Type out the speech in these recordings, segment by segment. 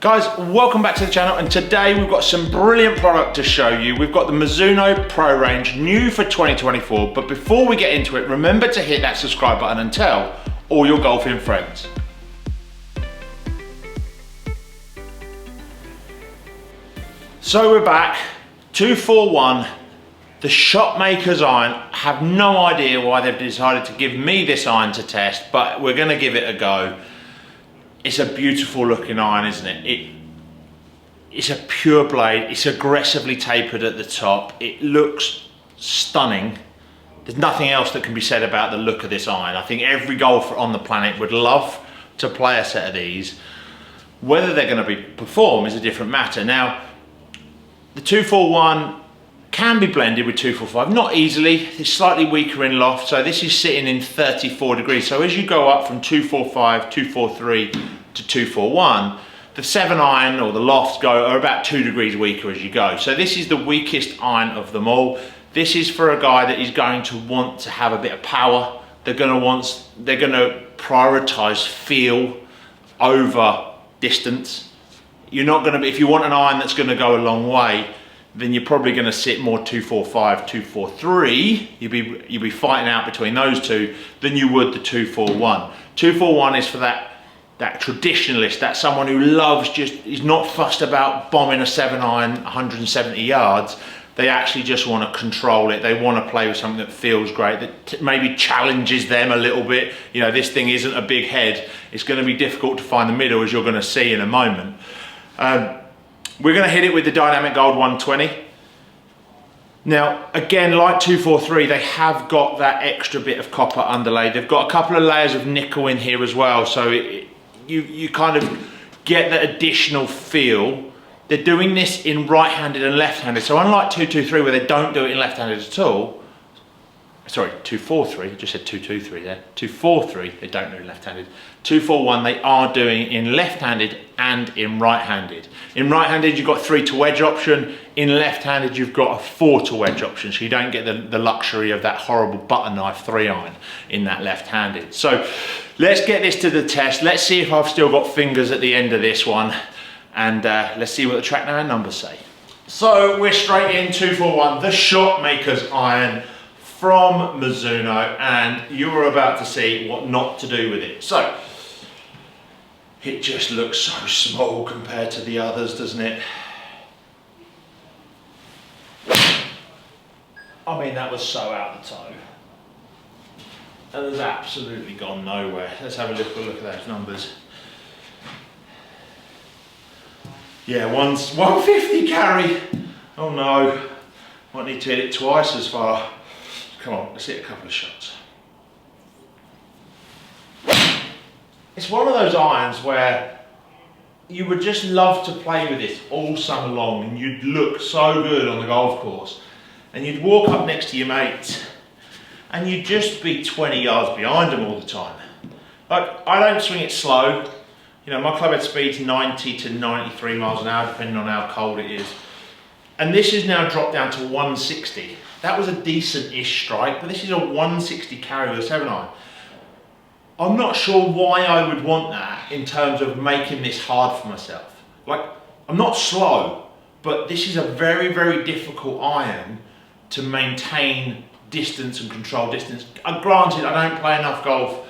Guys, welcome back to the channel, and today we've got some brilliant product to show you. We've got the Mizuno Pro range, new for 2024, but before we get into it, remember to hit that subscribe button and tell all your golfing friends. So we're back, 241, the Shotmaker's iron. I have no idea why they've decided to give me this iron to test, but we're gonna give it a go. It's a beautiful looking iron, isn't it? It's a pure blade, it's aggressively tapered at the top, it looks stunning. There's nothing else that can be said about the look of this iron. I think every golfer on the planet would love to play a set of these. Whether they're going to perform is a different matter. Now, the 241 can be blended with 245, not easily. It's slightly weaker in loft, so this is sitting in 34 degrees. So as you go up from 245, 243 to 241, the 7 iron or the lofts are about 2 degrees weaker as you go. So this is the weakest iron of them all. This is for a guy that is going to want to have a bit of power. They're going to prioritize feel over distance. You're not going to be, if you want an iron that's going to go a long way, then you're probably going to sit more 245, 243. You'll be fighting out between those two than you would the 241. 241 is for that traditionalist, that someone who is not fussed about bombing a 7 iron 170 yards. They actually just want to control it. They want to play with something that feels great, that maybe challenges them a little bit. You know, this thing isn't a big head. It's going to be difficult to find the middle, as you're going to see in a moment. We're going to hit it with the Dynamic Gold 120. Now, again, like 243, they have got that extra bit of copper underlay. They've got a couple of layers of nickel in here as well, so you kind of get that additional feel. They're doing this in right-handed and left-handed, so unlike 223 where they don't do it in left-handed at all, sorry, 243, I just said 223 there, 243, they don't do it left-handed. 241, they are doing it in left-handed and in right-handed. In right-handed, you've got 3 to wedge option. In left-handed, you've got a 4 to wedge option, so you don't get the luxury of that horrible butter knife 3-iron in that left-handed. So let's get this to the test. Let's see if I've still got fingers at the end of this one, and let's see what the Trackman numbers say. So we're straight in 241, the Shotmaker's iron from Mizuno, and you're about to see what not to do with it. So it just looks so small compared to the others, doesn't it? I mean, that was so out the toe. That has absolutely gone nowhere. Let's have a look at those numbers. Yeah, 150 carry. Oh no, might need to hit it twice as far. Come on, let's hit a couple of shots. It's one of those irons where you would just love to play with this all summer long, and you'd look so good on the golf course, and you'd walk up next to your mates and you'd just be 20 yards behind them all the time. Like, I don't swing it slow. You know, my club head speed's 90 to 93 miles an hour, depending on how cold it is. And this is now dropped down to 160. That was a decent-ish strike, but this is a 160 carry with a 7-iron. I'm not sure why I would want that in terms of making this hard for myself. Like, I'm not slow, but this is a very, very difficult iron to maintain distance and control distance. Granted, I don't play enough golf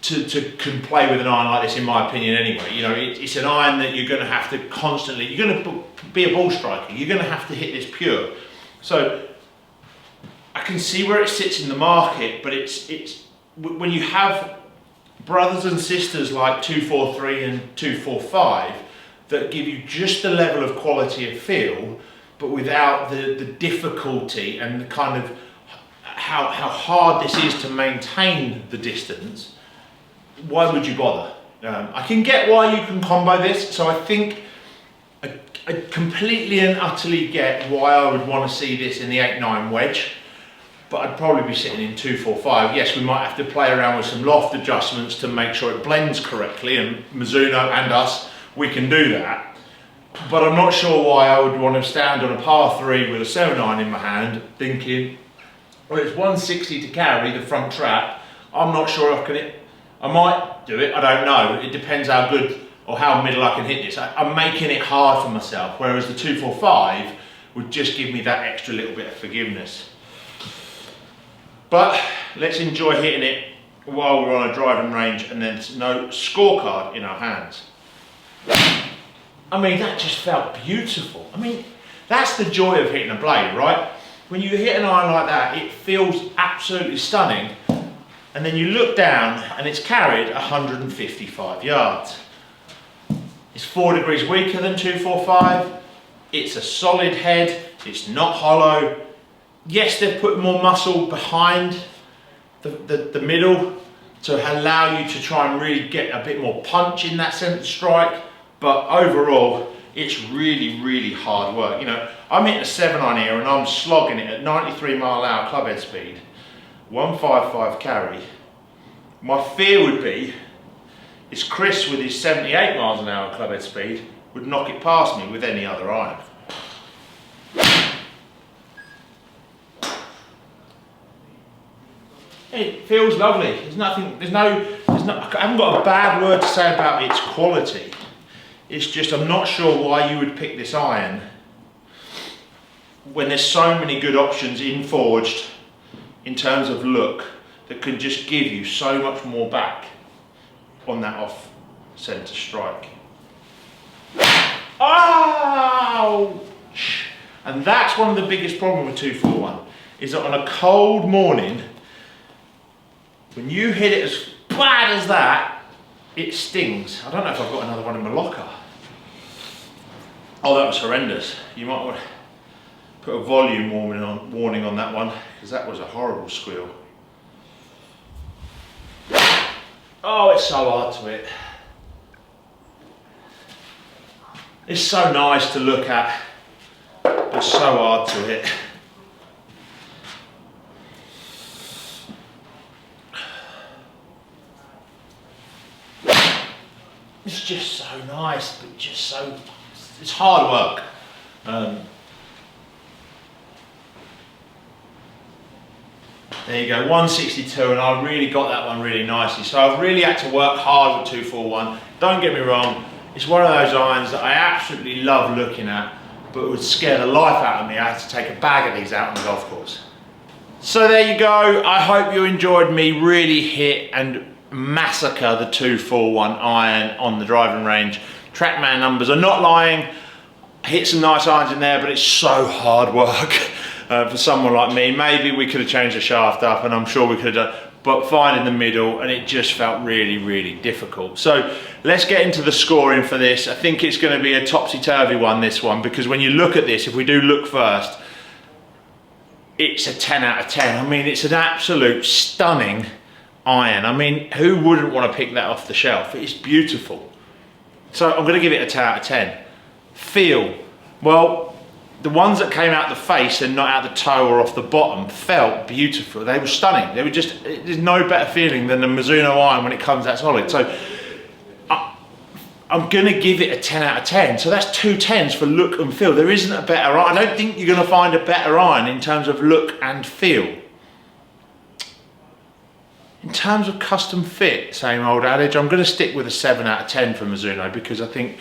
to play with an iron like this, in my opinion, anyway. You know, it's an iron that you're going to have to constantly, you're going to be a ball striker, you're going to have to hit this pure. So I can see where it sits in the market, but it's when you have brothers and sisters like 243 and 245 that give you just the level of quality of feel, but without the difficulty and the kind of how hard this is to maintain the distance, why would you bother? I can get why you can combo this, so I think I completely and utterly get why I would want to see this in the 8-9 wedge, but I'd probably be sitting in 245. Yes, we might have to play around with some loft adjustments to make sure it blends correctly, and Mizuno and us, we can do that. But I'm not sure why I would want to stand on a par 3 with a 7-iron in my hand thinking, well, it's 160 to carry the front trap. I'm not sure I might do it, I don't know. It depends how good or how middle I can hit this. I'm making it hard for myself, whereas the 245 would just give me that extra little bit of forgiveness. But let's enjoy hitting it while we're on a driving range and there's no scorecard in our hands. I mean, that just felt beautiful. I mean, that's the joy of hitting a blade, right? When you hit an iron like that, it feels absolutely stunning. And then you look down and it's carried 155 yards. It's 4 degrees weaker than 245. It's a solid head. It's not hollow. Yes, they've put more muscle behind the middle to allow you to try and really get a bit more punch in that centre strike. But overall, it's really, really hard work. You know, I'm hitting a 7-iron here and I'm slogging it at 93 mile/hour clubhead speed, 155 carry. My fear would be, is Chris with his 78 miles an hour clubhead speed would knock it past me with any other iron. It feels lovely. I haven't got a bad word to say about its quality. It's just, I'm not sure why you would pick this iron when there's so many good options in forged in terms of look that can just give you so much more back on that off centre strike. Oh! And that's one of the biggest problems with 241, is that on a cold morning, when you hit it as bad as that, it stings. I don't know if I've got another one in my locker. Oh, that was horrendous. You might want to put a volume warning on that one, because that was a horrible squeal. Oh, it's so hard to hit. It's so nice to look at, but so hard to hit. It's just so nice, but just so, it's hard work. There you go, 162, and I really got that one really nicely. So I've really had to work hard with 241. Don't get me wrong, it's one of those irons that I absolutely love looking at, but it would scare the life out of me. I had to take a bag of these out on the golf course. So there you go. I hope you enjoyed me really hit and massacre the 241 iron on the driving range. Trackman numbers are not lying. I hit some nice irons in there, but it's so hard work for someone like me. Maybe we could have changed the shaft up, and I'm sure we could have done, but fine in the middle, and it just felt really, really difficult. So let's get into the scoring for this. I think it's going to be a topsy-turvy one, this one, because when you look at this, if we do look first, it's a 10 out of 10. I mean, it's an absolute stunning iron. I mean, who wouldn't want to pick that off the shelf? It's beautiful. So I'm going to give it a 10 out of 10. Feel, well, the ones that came out the face and not out the toe or off the bottom felt beautiful. They were stunning. They were just, there's no better feeling than the Mizuno iron when it comes that solid. So I'm going to give it a 10 out of 10. So that's 2 10s for look and feel. There isn't a better iron. I don't think you're going to find a better iron in terms of look and feel. In terms of custom fit, same old adage, I'm going to stick with a 7 out of 10 for Mizuno, because I think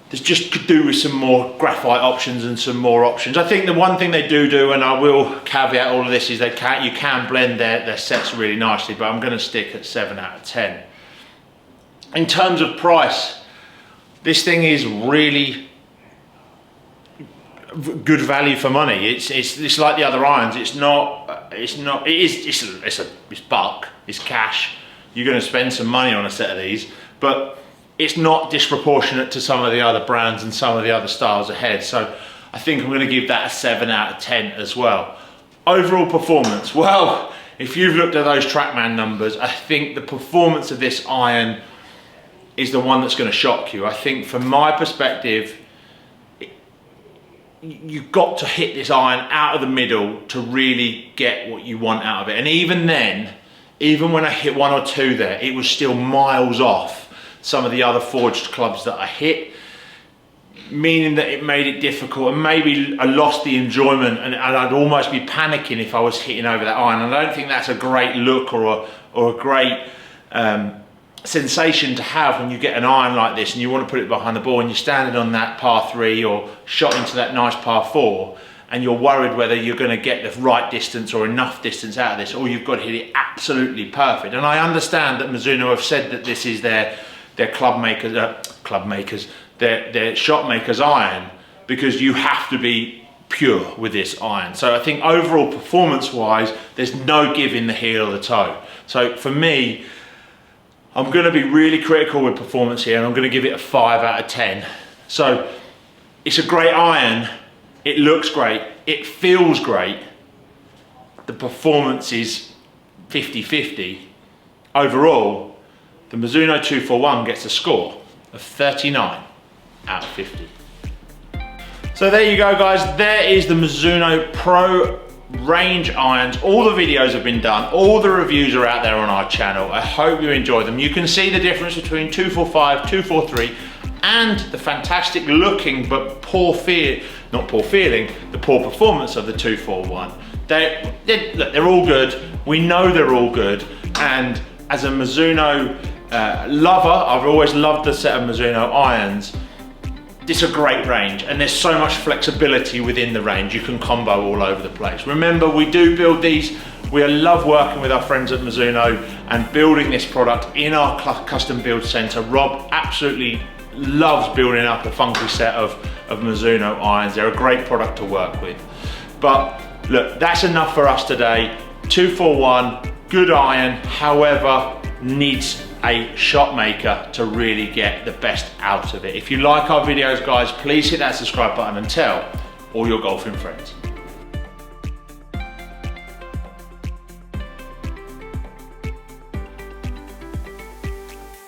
there's just could do with some more graphite options and some more options. I think the one thing they do, and I will caveat all of this, is you can blend their sets really nicely, but I'm going to stick at 7 out of 10. In terms of price, this thing is really good value for money. It's like the other irons. It's buck, it's cash. You're going to spend some money on a set of these, but it's not disproportionate to some of the other brands and some of the other styles ahead. So I think I'm going to give that a 7 out of 10 as well. Overall performance, well, if you've looked at those Trackman numbers, I think the performance of this iron is the one that's going to shock you. I think from my perspective, you've got to hit this iron out of the middle to really get what you want out of it. And even then, even when I hit 1 or 2 there, it was still miles off some of the other forged clubs that I hit, meaning that it made it difficult, and maybe I lost the enjoyment, and I'd almost be panicking if I was hitting over that iron. And I don't think that's a great look or a great sensation to have when you get an iron like this and you want to put it behind the ball and you're standing on that par 3 or shot into that nice par 4 and you're worried whether you're going to get the right distance or enough distance out of this, or you've got to hit it absolutely perfect. And I understand that Mizuno have said that this is their shot maker's iron, because you have to be pure with this iron. So I think overall performance wise, there's no give in the heel or the toe. So for me, I'm going to be really critical with performance here, and I'm going to give it a 5 out of 10. So it's a great iron, it looks great, it feels great, the performance is 50-50. Overall, the Mizuno 241 gets a score of 39 out of 50. So there you go guys, there is the Mizuno Pro range irons. All the videos have been done, all the reviews are out there on our channel. I hope you enjoy them. You can see the difference between 245, 243 and the fantastic looking but the poor performance of the 241. They're all good, we know they're all good, and as a Mizuno lover, I've always loved the set of Mizuno irons. It's a great range, and there's so much flexibility within the range. You can combo all over the place. Remember, we do build these. We love working with our friends at Mizuno and building this product in our custom build center. Rob absolutely loves building up a funky set of Mizuno irons. They're a great product to work with. But look, that's enough for us today. 241, good iron, however, needs a shot maker to really get the best out of it. If you like our videos guys, please hit that subscribe button and tell all your golfing friends.